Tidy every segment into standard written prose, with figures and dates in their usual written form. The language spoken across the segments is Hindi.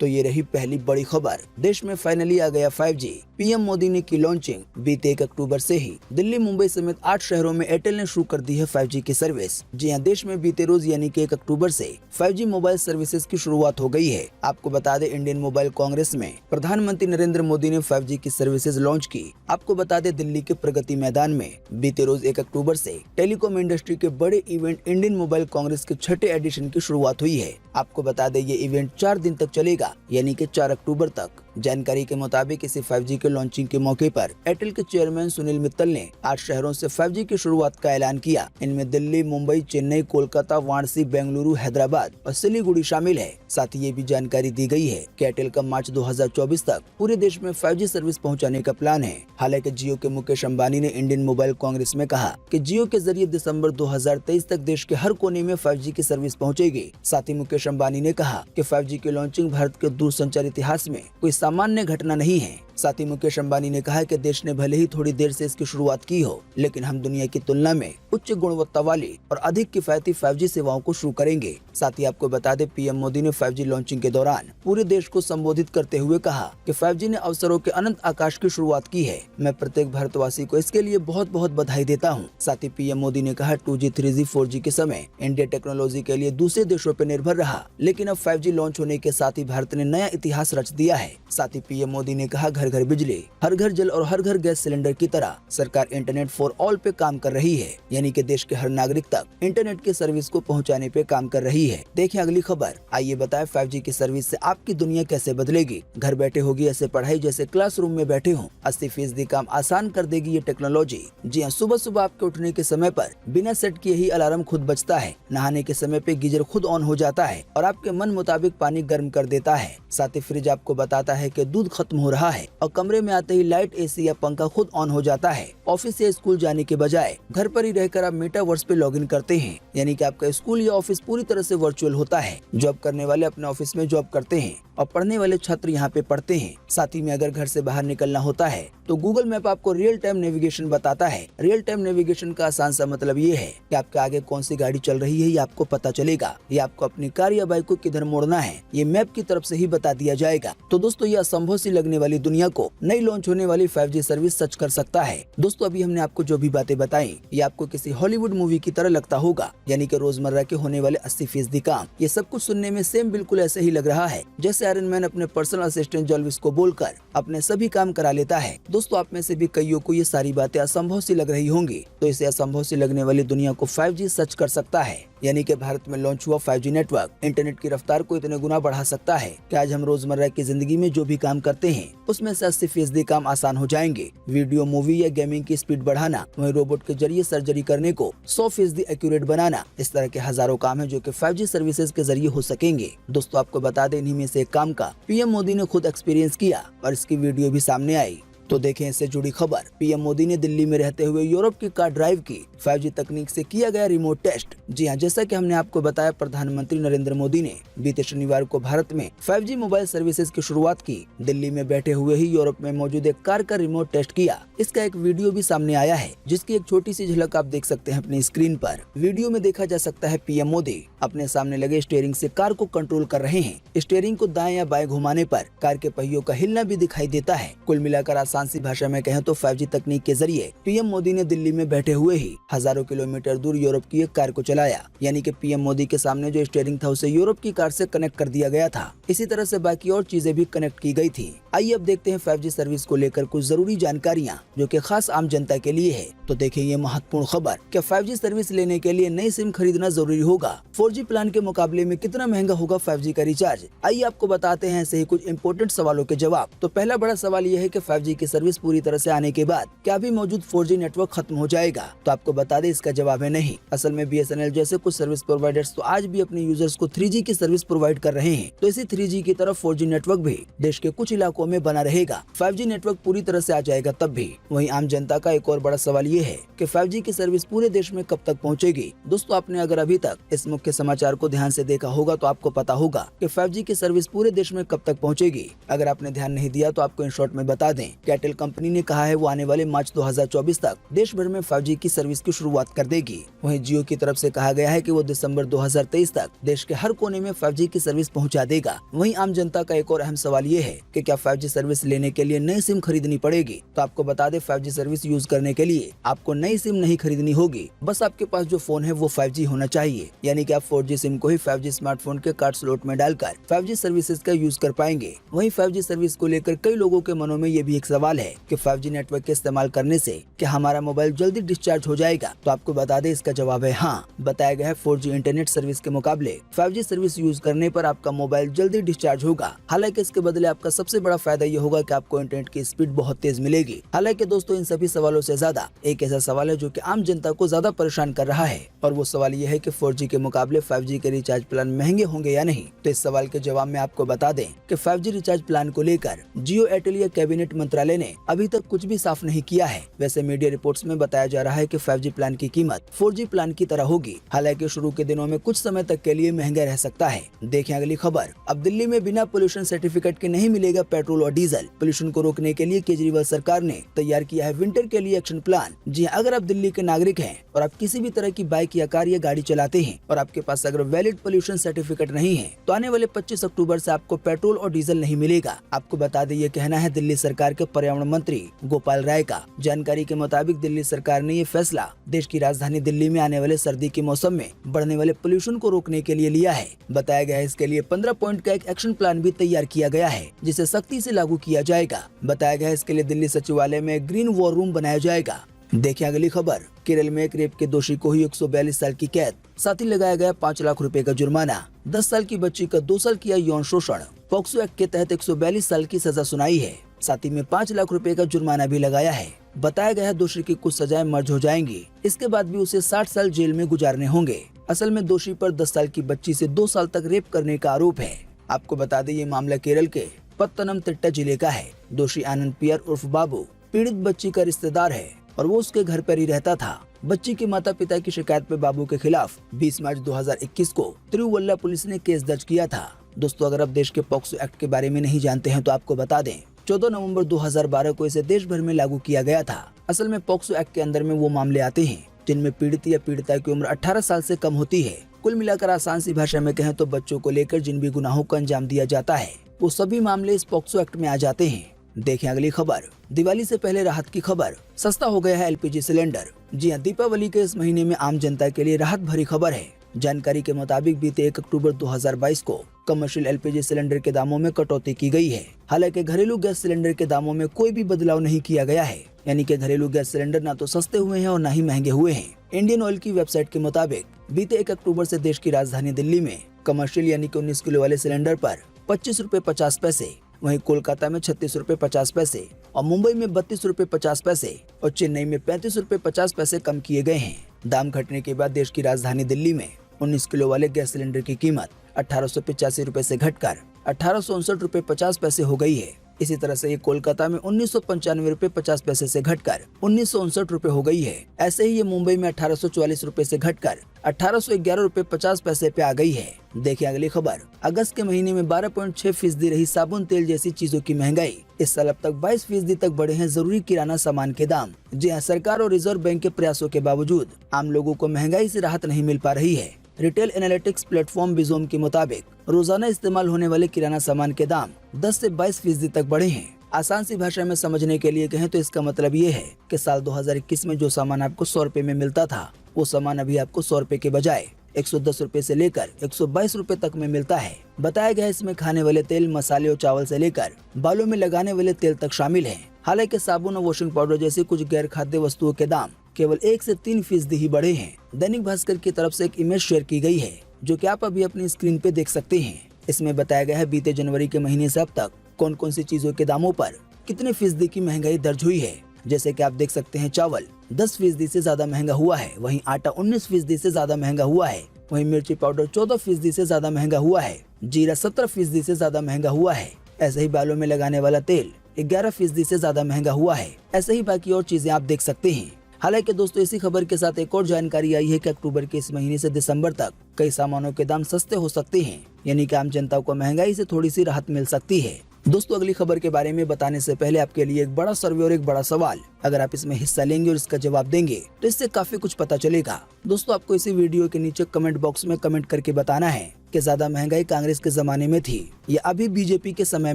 तो ये रही पहली बड़ी खबर। देश में फाइनली आ गया 5G। पीएम मोदी ने की लॉन्चिंग। बीते 1 अक्टूबर से ही दिल्ली, मुंबई समेत 8 शहरों में एयरटेल ने शुरू कर दी है 5G की सर्विस। जी हां, देश में बीते रोज यानी कि 1 अक्टूबर से 5G मोबाइल सर्विसेज की शुरुआत हो गई है। आपको बता दें, इंडियन मोबाइल कांग्रेस में प्रधानमंत्री नरेंद्र मोदी ने 5G की सर्विसेज लॉन्च की। आपको बता दें, दिल्ली के प्रगति मैदान में बीते रोज 1 अक्टूबर से टेलीकॉम इंडस्ट्री के बड़े इवेंट इंडियन मोबाइल कांग्रेस के 6ठे एडिशन की शुरुआत हुई है। आपको बता दें, ये इवेंट 4 दिन तक चलेगा, यानी कि 4 अक्टूबर तक। जानकारी के मुताबिक इसी 5G के लॉन्चिंग के मौके पर एयरटेल के चेयरमैन सुनील मित्तल ने 8 शहरों से 5G की शुरुआत का ऐलान किया। इनमें दिल्ली, मुंबई, चेन्नई, कोलकाता, वाराणसी, बेंगलुरु, हैदराबाद और सिलीगुड़ी शामिल है। साथ ही ये भी जानकारी दी गई है कि एयरटेल का मार्च 2024 तक पूरे देश में 5G सर्विस पहुंचाने का प्लान है। हालांकि जियो के मुकेश अंबानी ने इंडियन मोबाइल कांग्रेस में कहा कि जियो के जरिए दिसंबर 2023 तक देश के हर कोने में 5G की सर्विस पहुंचेगी। साथ ही मुकेश अंबानी ने कहा कि 5G की लॉन्चिंग भारत के दूरसंचार इतिहास में कोई सामान्य घटना नहीं है। साथ ही मुकेश अंबानी ने कहा कि देश ने भले ही थोड़ी देर से इसकी शुरुआत की हो, लेकिन हम दुनिया की तुलना में उच्च गुणवत्ता वाली और अधिक किफायती 5G सेवाओं को शुरू करेंगे। साथ ही आपको बता दें, पीएम मोदी ने 5G लॉन्चिंग के दौरान पूरे देश को संबोधित करते हुए कहा कि 5G ने अवसरों के अनंत आकाश की शुरुआत की है। मैं प्रत्येक भारतवासी को इसके लिए बहुत बहुत बधाई देता हूँ। साथ ही पीएम मोदी ने कहा, 2G, 3G, 4G के समय इंडिया टेक्नोलॉजी के लिए दूसरे देशों पर निर्भर रहा, लेकिन अब 5G लॉन्च होने के साथ ही भारत ने नया इतिहास रच दिया है। साथ ही पीएम मोदी ने कहा, घर घर बिजली, हर घर जल और हर घर गैस सिलेंडर की तरह सरकार इंटरनेट फॉर ऑल पे काम कर रही है, यानी कि देश के हर नागरिक तक इंटरनेट की सर्विस को पहुंचाने पे काम कर रही है। देखिए अगली खबर। आइए बताएं, 5G की सर्विस से आपकी दुनिया कैसे बदलेगी। घर बैठे होगी ऐसे पढ़ाई जैसे क्लासरूम में बैठे हो। 80% काम आसान कर देगी ये टेक्नोलॉजी। जी हाँ, सुबह सुबह आपके उठने के समय पर बिना सेट किए ही अलार्म खुद बजता है। नहाने के समय पे गीजर खुद ऑन हो जाता है और आपके मन मुताबिक पानी गर्म कर देता है। साथ ही फ्रिज आपको बताता है कि दूध खत्म हो रहा है और कमरे में आते ही लाइट, एसी या पंखा खुद ऑन हो जाता है। ऑफिस या स्कूल जाने के बजाय घर पर ही रहकर आप मेटावर्स पे लॉगिन करते हैं, यानी कि आपका स्कूल या ऑफिस पूरी तरह से वर्चुअल होता है। जॉब करने वाले अपने ऑफिस में जॉब करते हैं और पढ़ने वाले छात्र यहाँ पे पढ़ते हैं। साथ ही में अगर घर से बाहर निकलना होता है तो गूगल मैप आपको रियल टाइम नेविगेशन बताता है। रियल टाइम नेविगेशन का आसान सा मतलब ये है कि आपके आगे कौन सी गाड़ी चल रही है ये आपको पता चलेगा। ये आपको अपनी कार या बाइक को किधर मोड़ना है ये मैप की तरफ से ही बता दिया जाएगा। तो दोस्तों, ये असंभव सी लगने वाली दुनिया को नई लॉन्च होने वाली 5G सर्विस सच कर सकता है। दोस्तों, अभी हमने आपको जो भी बातें बताई ये आपको किसी हॉलीवुड मूवी की तरह लगता होगा, यानी कि रोजमर्रा के होने वाले 80% काम। ये सब कुछ सुनने में सेम बिल्कुल ऐसे ही लग रहा है जैसे आयरन मैन अपने पर्सनल असिस्टेंट जॉर्विस को बोलकर अपने सभी काम करा लेता है। दोस्तों, आप में से भी कईयों को ये सारी बातें असंभव सी लग रही होंगी, तो इसे असंभव सी लगने वाली दुनिया को 5G सच कर सकता है। यानी कि भारत में लॉन्च हुआ 5G नेटवर्क इंटरनेट की रफ्तार को इतने गुना बढ़ा सकता है कि आज हम रोजमर्रा की जिंदगी में जो भी काम करते हैं उसमें से 80% काम आसान हो जाएंगे। वीडियो, मूवी या गेमिंग की स्पीड बढ़ाना, वहीं रोबोट के जरिए सर्जरी करने को 100% एक्यूरेट बनाना, इस तरह के हजारों काम है जो कि 5G सर्विसेज के जरिए हो सकेंगे। दोस्तों, आपको बता दें, इन्हीं में से एक काम का पीएम मोदी ने खुद एक्सपीरियंस किया और इसकी वीडियो भी सामने आई। तो देखें इससे जुड़ी खबर। पीएम मोदी ने दिल्ली में रहते हुए यूरोप की कार ड्राइव की। 5G तकनीक से किया गया रिमोट टेस्ट। जी हां, जैसा कि हमने आपको बताया, प्रधानमंत्री नरेंद्र मोदी ने बीते शनिवार को भारत में 5G मोबाइल सर्विसेज की शुरुआत की। दिल्ली में बैठे हुए ही यूरोप में मौजूद एक कार का रिमोट टेस्ट किया। इसका एक वीडियो भी सामने आया है, जिसकी एक छोटी सी झलक आप देख सकते हैं अपनी स्क्रीन पर। वीडियो में देखा जा सकता है पीएम मोदी अपने सामने लगे स्टीयरिंग से कार को कंट्रोल कर रहे हैं। स्टीयरिंग को दाएं या बाएं घुमाने पर कार के पहियों का हिलना भी दिखाई देता है। कुल मिलाकर आसान सी भाषा में कहें तो 5G तकनीक के जरिए पीएम मोदी ने दिल्ली में बैठे हुए ही हजारों किलोमीटर दूर यूरोप की एक कार को चलाया। यानी कि पीएम मोदी के सामने जो स्टीयरिंग था उसे यूरोप की कार से कनेक्ट कर दिया गया था। इसी तरह से बाकी और चीजें भी कनेक्ट की गई थी। आइए अब देखते हैं 5G सर्विस को लेकर कुछ जरूरी जानकारियां जो कि खास आम जनता के लिए है। तो देखिए ये महत्वपूर्ण खबर। क्या 5G सर्विस लेने के लिए नई सिम खरीदना जरूरी होगा? 4G प्लान के मुकाबले में कितना महंगा होगा 5G का रिचार्ज? आइए आपको बताते हैं ऐसे ही कुछ इंपॉर्टेंट सवालों के जवाब। तो पहला बड़ा सवाल ये है कि 5G की सर्विस पूरी तरह से आने के बाद क्या भी मौजूद 4G नेटवर्क खत्म हो जाएगा? तो आपको बता दें, इसका जवाब है नहीं। असल में BSNL जैसे कुछ सर्विस प्रोवाइडर्स तो आज भी अपने यूजर्स को 3G की सर्विस प्रोवाइड कर रहे हैं। तो इसी 3G की तरफ 4G नेटवर्क भी देश के कुछ इलाकों में बना रहेगा। 5G नेटवर्क पूरी तरह से आ जाएगा तब भी। वहीं आम जनता का एक और बड़ा सवाल ये है कि 5G की सर्विस पूरे देश में कब तक पहुंचेगी? दोस्तों, आपने अगर अभी तक इस मुख्य समाचार को ध्यान से देखा होगा तो आपको पता होगा कि 5G की सर्विस पूरे देश में कब तक पहुंचेगी। अगर आपने ध्यान नहीं दिया तो आपको इन शॉर्ट में बता दें जबकि एयरटेल कंपनी ने कहा है वो आने वाले मार्च 2024 तक देश भर में 5G की सर्विस की शुरुआत कर देगी। वहीं जियो की तरफ से कहा गया है कि वो दिसंबर 2023 तक देश के हर कोने में 5G की सर्विस पहुंचा देगा। वहीं आम जनता का एक और अहम सवाल ये है कि क्या 5G सर्विस लेने के लिए नई सिम खरीदनी पड़ेगी। तो आपको बता दें 5G सर्विस यूज करने के लिए आपको नई सिम नहीं खरीदनी होगी, बस आपके पास जो फोन है वो 5G होना चाहिए। यानी कि आप 4G सिम को ही 5G स्मार्टफोन के कार्ड स्लॉट में डालकर 5G सर्विसेज का यूज कर पाएंगे। वहीं 5G सर्विस को लेकर कई लोगों के मनों में ये भी एक सवाल है कि 5G नेटवर्क के इस्तेमाल करने से क्या हमारा मोबाइल जल्दी डिस्चार्ज हो जाएगा। तो आपको बता दें इसका जवाब है हाँ। बताया गया है 4G इंटरनेट सर्विस के मुकाबले 5G सर्विस यूज करने पर आपका मोबाइल जल्दी डिस्चार्ज होगा। हालांकि इसके बदले आपका सबसे बड़ा फायदा ये होगा कि आपको इंटरनेट की स्पीड बहुत तेज मिलेगी। हालांकि दोस्तों इन सभी सवालों से ज्यादा एक ऐसा सवाल है जो कि आम जनता को ज्यादा परेशान कर रहा है, और वो सवाल ये है कि 4G के मुकाबले 5G के रिचार्ज प्लान महंगे होंगे या नहीं। तो इस सवाल के जवाब में आपको बता दें कि 5G रिचार्ज प्लान को लेकर जियो एयरटेल या कैबिनेट मंत्रालय ने अभी तक कुछ भी साफ नहीं किया है। वैसे मीडिया रिपोर्ट्स में बताया जा रहा है कि 5G प्लान की कीमत 4G प्लान की तरह होगी। हालांकि शुरू के दिनों में कुछ समय तक के लिए महंगा रह सकता है। देखें अगली खबर। अब दिल्ली में बिना पोल्यूशन सर्टिफिकेट के नहीं मिलेगा पेट्रोल और डीजल। पोल्यूशन को रोकने के लिए केजरीवाल सरकार ने तैयार किया है विंटर के लिए एक्शन प्लान। जी अगर आप दिल्ली के नागरिक हैं और आप किसी भी तरह की बाइक या कार या गाड़ी चलाते हैं और आपके पास अगर वैलिड पोल्यूशन सर्टिफिकेट नहीं है तो आने वाले 25 अक्टूबर से आपको पेट्रोल और डीजल नहीं मिलेगा। आपको बता दें ये कहना है दिल्ली सरकार के पर्यावरण मंत्री गोपाल राय का। जानकारी के मुताबिक दिल्ली सरकार ने ये फैसला देश की राजधानी दिल्ली में आने वाले सर्दी के मौसम में बढ़ने वाले पोल्यूशन को रोकने के लिए लिया है। बताया गया है इसके लिए 15 पॉइंट का एक एक्शन प्लान भी तैयार किया गया है जिसे सख्ती से लागू किया जाएगा। बताया गया है इसके लिए दिल्ली सचिवालय में ग्रीन वॉर रूम बनाया जाएगा। देखिए अगली खबर। केरल में एक रेप के दोषी को ही 142 साल की कैद, साथ ही लगाया गया 5 लाख रुपए का जुर्माना। 10 साल की बच्ची का 2 साल किया यौन शोषण। पॉक्सो एक्ट के तहत 142 साल की सजा सुनाई है, साथ ही में 5 लाख रुपए का जुर्माना भी लगाया है। बताया गया है दोषी की कुछ सजाएं मर्ज हो जाएंगी, इसके बाद भी उसे 60 साल जेल में गुजारने होंगे। असल में दोषी पर 10 साल की बच्ची से 2 साल तक रेप करने का आरोप है। आपको बता दें ये मामला केरल के पत्तनमतिट्टा जिले का है। दोषी आनंद पियर उर्फ बाबू पीड़ित बच्ची का रिश्तेदार है और वो उसके घर पर ही रहता था। बच्ची के माता पिता की शिकायत पर बाबू के खिलाफ 20 मार्च 2021 को तिरुवल्ला पुलिस ने केस दर्ज किया था। दोस्तों अगर आप देश के पॉक्सो एक्ट के बारे में नहीं जानते हैं तो आपको बता दें 14 नवंबर 2012 को इसे देश भर में लागू किया गया था। असल में पॉक्सो एक्ट के अंदर में वो मामले आते हैं जिनमें पीड़ित या पीड़िता की उम्र 18 साल से कम होती है। कुल मिलाकर आसान सी भाषा में कहें तो बच्चों को लेकर जिन भी गुनाहों को अंजाम दिया जाता है वो सभी मामले इस पॉक्सो एक्ट में आ जाते हैं। देखें अगली खबर। दिवाली से पहले राहत की खबर, सस्ता हो गया है LPG सिलेंडर। जी हाँ, दीपावली के इस महीने में आम जनता के लिए राहत भरी खबर है। जानकारी के मुताबिक बीते 1 अक्टूबर 2022 को कमर्शियल LPG सिलेंडर के दामों में कटौती की गई है। हालांकि घरेलू गैस सिलेंडर के दामों में कोई भी बदलाव नहीं किया गया है, यानी कि घरेलू गैस सिलेंडर ना तो सस्ते हुए हैं और ना ही महंगे हुए हैं। इंडियन ऑयल की वेबसाइट के मुताबिक बीते 1 अक्टूबर से देश की राजधानी दिल्ली में कमर्शियल यानी कि 19 किलो वाले सिलेंडर पर 25 रुपए 50 पैसे, वहीं कोलकाता में 36 रुपए 50 पैसे और मुंबई में 32 रुपए 50 पैसे और चेन्नई में 35 रुपए 50 पैसे कम किए गए हैं। दाम घटने के बाद देश की राजधानी दिल्ली में 19 किलो वाले गैस सिलेंडर की कीमत 1885 रुपए से घटकर 1859 रुपए 50 पैसे हो गई है। इसी तरह से ये कोलकाता में 1995 रुपए 50 पैसे से घटकर 1959 रुपए हो गई है। ऐसे ही ये मुंबई में 1844 रुपए से घटकर 1811 रुपए 50 पैसे पे आ गई है। देखिए अगली खबर। अगस्त के महीने में 12.6% रही साबुन तेल जैसी चीजों की महंगाई। इस साल अब तक 22% तक बढ़े हैं जरूरी किराना सामान के दाम। जी हाँ, सरकार और रिजर्व बैंक के प्रयासों के बावजूद आम लोगों को महंगाई से राहत नहीं मिल पा रही है। रिटेल एनालिटिक्स प्लेटफॉर्म बिजोम के मुताबिक रोजाना इस्तेमाल होने वाले किराना सामान के दाम 10 से 22% तक बढ़े हैं। आसान सी भाषा में समझने के लिए कहें तो इसका मतलब ये है कि साल 2021 में जो सामान आपको 100 रुपए में मिलता था वो सामान अभी आपको 100 रुपए के बजाय 110 रुपए से लेकर 122 रुपए तक में मिलता है। बताया गया इसमें खाने वाले तेल, मसाले और चावल से लेकर बालों में लगाने वाले तेल तक शामिल हैं। हालांकि साबुन और वॉशिंग पाउडर जैसी कुछ गैर खाद्य वस्तुओं के दाम केवल 1 से 3% ही बढ़े हैं। दैनिक भास्कर की तरफ से एक इमेज शेयर की गई है जो कि आप अभी अपनी स्क्रीन पे देख सकते हैं। इसमें बताया गया है बीते जनवरी के महीने से अब तक कौन कौन सी चीजों के दामों पर कितने फीसदी की महंगाई दर्ज हुई है। जैसे कि आप देख सकते हैं चावल 10% से ज्यादा महंगा हुआ है, वहीं आटा 19% से ज्यादा महंगा हुआ है, वहीं मिर्ची पाउडर 14% से ज्यादा महंगा हुआ है, जीरा 17% से ज्यादा महंगा हुआ है। ऐसे ही बालों में लगाने वाला तेल 11% से ज्यादा महंगा हुआ है। ऐसे ही बाकी और चीजें आप देख सकते हैं। हालांकि दोस्तों इसी खबर के साथ एक और जानकारी आई है कि अक्टूबर के इस महीने से दिसंबर तक कई सामानों के दाम सस्ते हो सकते हैं, यानी कि आम जनता को महंगाई से थोड़ी सी राहत मिल सकती है। दोस्तों अगली खबर के बारे में बताने से पहले आपके लिए एक बड़ा सर्वे और एक बड़ा सवाल। अगर आप इसमें हिस्सा लेंगे और इसका जवाब देंगे तो इससे काफी कुछ पता चलेगा। दोस्तों आपको इसी वीडियो के नीचे कमेंट बॉक्स में कमेंट करके बताना है कि ज्यादा महंगाई कांग्रेस के जमाने में थी या अभी बीजेपी के समय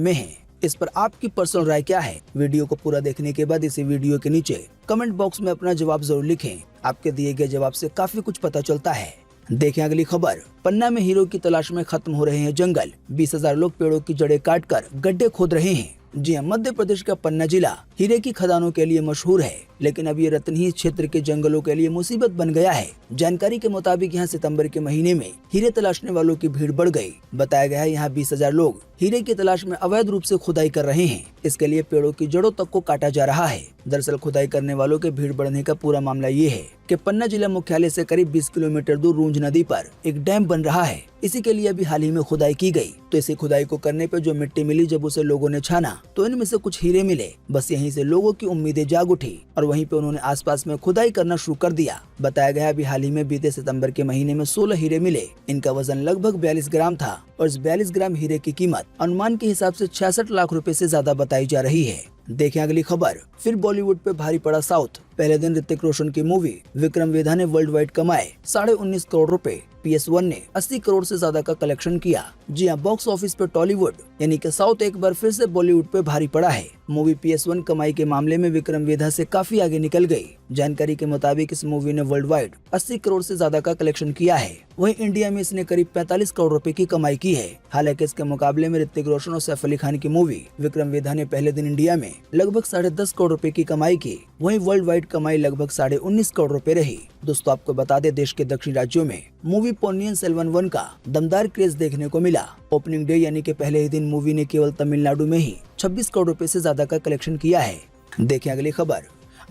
में है। इस पर आपकी पर्सनल राय क्या है? वीडियो को पूरा देखने के बाद इसी वीडियो के नीचे कमेंट बॉक्स में अपना जवाब जरूर लिखें। आपके दिए गए जवाब से काफी कुछ पता चलता है। देखें अगली खबर। पन्ना में हीरो की तलाश में खत्म हो रहे हैं जंगल। 20,000 लोग पेड़ों की जड़ें काटकर गड्ढे खोद रहे हैं। जी हाँ, मध्य प्रदेश का पन्ना जिला हीरे की खदानों के लिए मशहूर है, लेकिन अब ये रत्नहीन क्षेत्र के जंगलों के लिए मुसीबत बन गया है। जानकारी के मुताबिक यहाँ सितंबर के महीने में हीरे तलाशने वालों की भीड़ बढ़ गई। बताया गया है यहाँ 20,000 लोग हीरे की तलाश में अवैध रूप से खुदाई कर रहे हैं। इसके लिए पेड़ों की जड़ों तक को काटा जा रहा है। दरअसल खुदाई करने वालों के भीड़ बढ़ने का पूरा मामला ये है कि पन्ना जिला मुख्यालय से करीब 20 किलोमीटर दूर रूंज नदी पर एक डैम बन रहा है। इसी के लिए अभी हाल ही में खुदाई की गई। तो इसी खुदाई को करने पे जो मिट्टी मिली, जब उसे लोगों ने छाना तो इनमें से कुछ हीरे मिले। बस यहीं से लोगों की उम्मीदें जाग उठी और वहीं पे उन्होंने आसपास में खुदाई करना शुरू कर दिया। बताया गया अभी हाल ही में बीते सितंबर के महीने में 16 हीरे मिले। इनका वजन लगभग 42 ग्राम था और इस 42 ग्राम हीरे की कीमत अनुमान के हिसाब से 66 लाख रुपए से ज्यादा बताई जा रही है। देखें अगली खबर। फिर बॉलीवुड पे भारी पड़ा साउथ। पहले दिन ऋतिक रोशन की मूवी विक्रम वेधा ने वर्ल्ड वाइड कमाए 19.5 करोड़ रुपए। PS1 ने 80 करोड़ से ज्यादा का कलेक्शन किया। जी हाँ, बॉक्स ऑफिस पे टॉलीवुड यानी कि साउथ एक बार फिर से बॉलीवुड पे भारी पड़ा है। मूवी PS1 कमाई के मामले में विक्रम वेधा से काफी आगे निकल गई। जानकारी के मुताबिक इस मूवी ने वर्ल्ड वाइड 80 करोड़ से ज्यादा का कलेक्शन किया है। वहीं इंडिया में इसने करीब 45 करोड़ रुपए की कमाई की है। हालांकि इसके मुकाबले में ऋतिक रोशन और सैफ अली खान की मूवी विक्रम वेधा ने पहले दिन इंडिया में लगभग 10.5 करोड़ रुपए की कमाई की। वहीं वर्ल्ड वाइड कमाई लगभग 19.5 करोड़ रुपए रही। दोस्तों आपको बता दें, देश के दक्षिणी राज्यों में मूवी पोन्नियन सेल्वन 1 का दमदार क्रेज देखने को मिला। ओपनिंग डे यानी कि पहले ही दिन मूवी ने केवल तमिलनाडु में ही 26 करोड़ रुपए से ज्यादा का कलेक्शन किया है। देखें अगली खबर।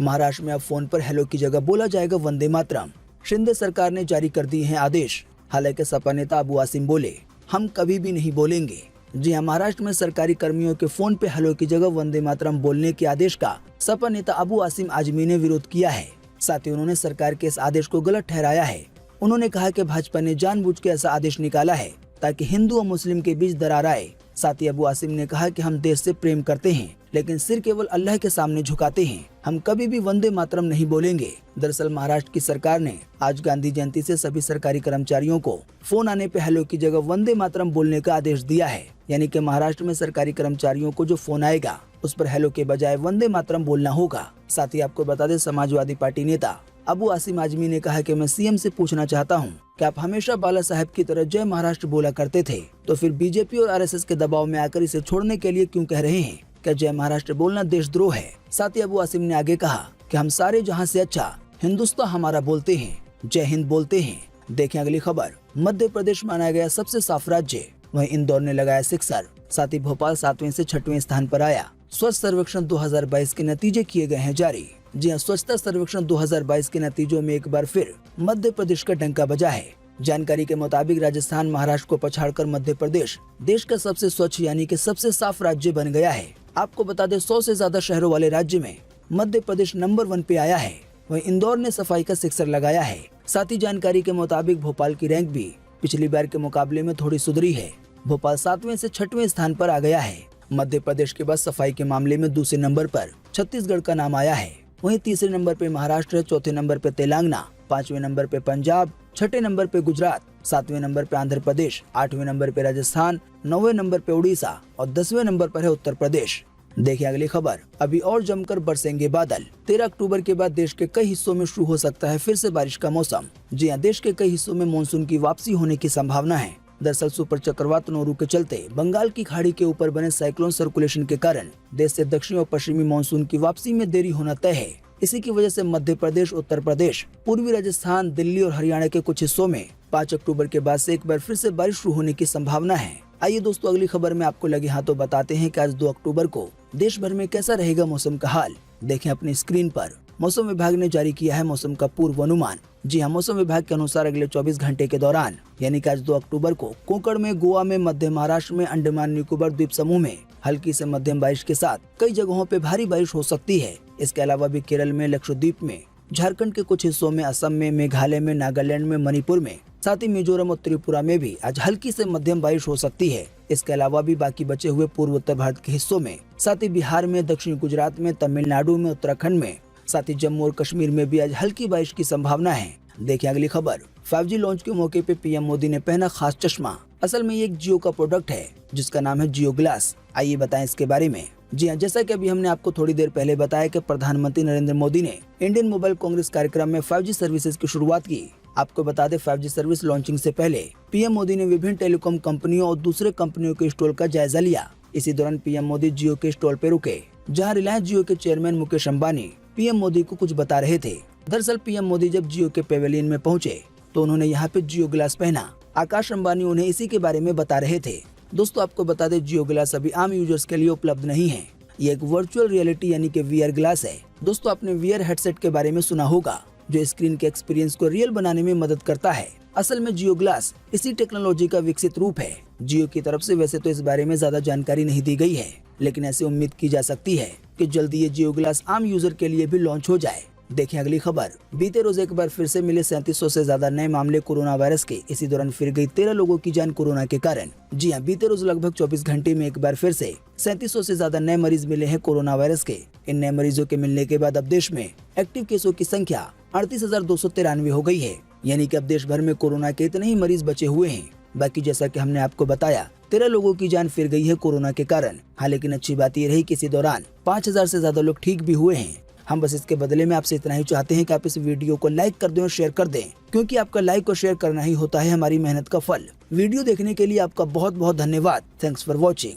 महाराष्ट्र में अब फोन पर हेलो की जगह बोला जाएगा वंदे मातरम। शिंदे सरकार ने जारी कर दिए हैं आदेश। हालांकि सपा नेता अबू आसिम बोले, हम कभी भी नहीं बोलेंगे। जी हाँ, महाराष्ट्र में सरकारी कर्मियों के फोन पे हेलो की जगह वंदे मातरम बोलने के आदेश का सपा नेता अबू आसिम आजमी ने विरोध किया है। साथ ही उन्होंने सरकार के इस आदेश को गलत ठहराया है। उन्होंने कहा कि भाजपा ने जानबूझ के ऐसा आदेश निकाला है ताकि हिंदू और मुस्लिम के बीच दरार आए। साथ ही अबू आसिम ने कहा कि हम देश से प्रेम करते हैं, लेकिन सिर केवल अल्लाह के सामने झुकाते हैं। हम कभी भी वंदे मातरम नहीं बोलेंगे। दरअसल महाराष्ट्र की सरकार ने आज गांधी जयंती से सभी सरकारी कर्मचारियों को फोन आने पे हेलो की जगह वंदे मातरम बोलने का आदेश दिया है। यानी कि महाराष्ट्र में सरकारी कर्मचारियों को जो फोन आएगा उस पर हेलो के बजाय वंदे मातरम बोलना होगा। साथ ही आपको बता दें, समाजवादी पार्टी नेता अबू आसिम आजमी ने कहा कि मैं सीएम से पूछना चाहता हूं कि आप हमेशा बाला साहब की तरह जय महाराष्ट्र बोला करते थे, तो फिर बीजेपी और आरएसएस के दबाव में आकर इसे छोड़ने के लिए क्यों कह रहे हैं? क्या जय महाराष्ट्र बोलना देशद्रोह है? साथ ही अबू आसिम ने आगे कहा कि हम सारे जहां से अच्छा हिंदुस्तान हमारा बोलते हैं, जय हिंद बोलते हैं। देखें अगली खबर। मध्य प्रदेश माना गया सबसे साफ राज्य, वहीं इंदौर ने लगाया सिक्सर। साथ ही भोपाल 7वें से 6वें स्थान पर आया। स्वच्छ सर्वेक्षण 2022 के नतीजे किए गए हैं जारी। जी हां, स्वच्छता सर्वेक्षण 2022 के नतीजों में एक बार फिर मध्य प्रदेश का डंका बजा है। जानकारी के मुताबिक राजस्थान महाराष्ट्र को पछाड़कर मध्य प्रदेश देश का सबसे स्वच्छ यानी कि सबसे साफ राज्य बन गया है। आपको बता दें, 100 से ज्यादा शहरों वाले राज्य में मध्य प्रदेश नंबर 1 पे आया है। वहीं इंदौर ने सफाई का सिक्सर लगाया है। साथ ही जानकारी के मुताबिक भोपाल की रैंक भी पिछली बार के मुकाबले में थोड़ी सुधरी है। भोपाल 7वें से 6वें स्थान पर आ गया है। मध्य प्रदेश के बाद सफाई के मामले में दूसरे नंबर पर छत्तीसगढ़ का नाम आया है। वहीं तीसरे नंबर पे महाराष्ट्र, चौथे नंबर पे तेलंगाना, 5वें नंबर पे पंजाब, 6ठे नंबर पे गुजरात, 7वें नंबर पे आंध्र प्रदेश, 8वें नंबर पे राजस्थान, 9वें नंबर पे उड़ीसा और 10वें नंबर पर है उत्तर प्रदेश। देखिए अगली खबर। अभी और जमकर बरसेंगे बादल। 13 अक्टूबर के बाद देश के कई हिस्सों में शुरू हो सकता है फिर से बारिश का मौसम। जी हां, देश के कई हिस्सों में मानसून की वापसी होने की संभावना है। दरअसल सुपर चक्रवात नोरू के चलते बंगाल की खाड़ी के ऊपर बने साइक्लोन सर्कुलेशन के कारण देश से दक्षिणी और पश्चिमी मानसून की वापसी में देरी होना तय है। इसी की वजह से मध्य प्रदेश, उत्तर प्रदेश, पूर्वी राजस्थान, दिल्ली और हरियाणा के कुछ हिस्सों में 5 अक्टूबर के बाद से एक बार फिर से बारिश शुरू होने की संभावना है। आइए दोस्तों, अगली खबर में आपको लगे हाथों बताते हैं कि आज 2 अक्टूबर को देश भर में कैसा रहेगा मौसम का हाल। देखें अपनी स्क्रीन पर। मौसम विभाग ने जारी किया है मौसम का पूर्वानुमान। जी हां, मौसम विभाग के अनुसार अगले 24 घंटे के दौरान यानी कि आज 2 अक्टूबर को कोंकण में, गोवा में, मध्य महाराष्ट्र में, अंडमान निकोबार द्वीप समूह में हल्की से मध्यम बारिश के साथ कई जगहों पे भारी बारिश हो सकती है। इसके अलावा भी केरल में, लक्षद्वीप में, झारखंड के कुछ हिस्सों में, असम में, मेघालय में, नागालैंड में, मणिपुर में, साथ ही मिजोरम और त्रिपुरा में भी आज हल्की से मध्यम बारिश हो सकती है। इसके अलावा भी बाकी बचे हुए पूर्वोत्तर भारत के हिस्सों में, साथ ही बिहार में, दक्षिण गुजरात में, तमिलनाडु में, उत्तराखंड में, साथ ही जम्मू और कश्मीर में भी आज हल्की बारिश की संभावना है। देखिए अगली खबर। 5G लॉन्च के मौके पे पीएम मोदी ने पहना खास चश्मा। असल में ये एक जियो का प्रोडक्ट है जिसका नाम है जियो ग्लास। आइए बताएं इसके बारे में। जी हाँ, जैसा कि अभी हमने आपको थोड़ी देर पहले बताया कि प्रधानमंत्री नरेंद्र मोदी ने इंडियन मोबाइल कांग्रेस कार्यक्रम में 5G सर्विसेज की शुरुआत की। आपको बता दें 5G सर्विस लॉन्चिंग से पहले पीएम मोदी ने विभिन्न टेलीकॉम कंपनियों और दूसरे कंपनियों के स्टॉल का जायजा लिया। इसी दौरान पीएम मोदी जियो के स्टॉल पे रुके, जहाँ रिलायंस जियो के चेयरमैन मुकेश अंबानी पीएम मोदी को कुछ बता रहे थे। दरअसल पीएम मोदी जब जियो के पेवेलियन में पहुंचे तो उन्होंने यहाँ पे जियो ग्लास पहना। आकाश अंबानी उन्हें इसी के बारे में बता रहे थे। दोस्तों आपको बता दें जियो ग्लास अभी आम यूजर्स के लिए उपलब्ध नहीं है। ये एक वर्चुअल रियलिटी यानी कि VR ग्लास है। दोस्तों आपने VR हेडसेट के बारे में सुना होगा जो स्क्रीन के एक्सपीरियंस को रियल बनाने में मदद करता है। असल में जियो ग्लास इसी टेक्नोलॉजी का विकसित रूप है। जियो की तरफ से वैसे तो इस बारे में ज्यादा जानकारी नहीं दी गई है, लेकिन ऐसी उम्मीद की जा सकती है कि जल्दी ये जियो ग्लास आम यूजर के लिए भी लॉन्च हो जाए। देखिए अगली खबर। बीते रोज एक बार फिर से मिले 3700 से ज्यादा नए मामले कोरोना वायरस के। इसी दौरान फिर गई 13 लोगों की जान कोरोना के कारण। जी हाँ, बीते रोज लगभग 24 घंटे में एक बार फिर से 3700 से ज्यादा नए मरीज मिले हैं कोरोना वायरस के। इन नए मरीजों के मिलने के बाद अब देश में एक्टिव केसों की संख्या 38,293 हो गई है। यानी कि अब देश भर में कोरोना के इतने ही मरीज बचे हुए हैं। बाकी जैसा कि हमने आपको बताया 13 लोगों की जान फिर गई है कोरोना के कारण। हाँ, लेकिन अच्छी बात ये रही कि इसी दौरान 5000 से ज्यादा लोग ठीक भी हुए हैं। हम बस इसके बदले में आपसे इतना ही चाहते हैं कि आप इस वीडियो को लाइक कर दें और शेयर कर दें, क्योंकि आपका लाइक और शेयर करना ही होता है हमारी मेहनत का फल। वीडियो देखने के लिए आपका बहुत बहुत धन्यवाद। Thanks for watching.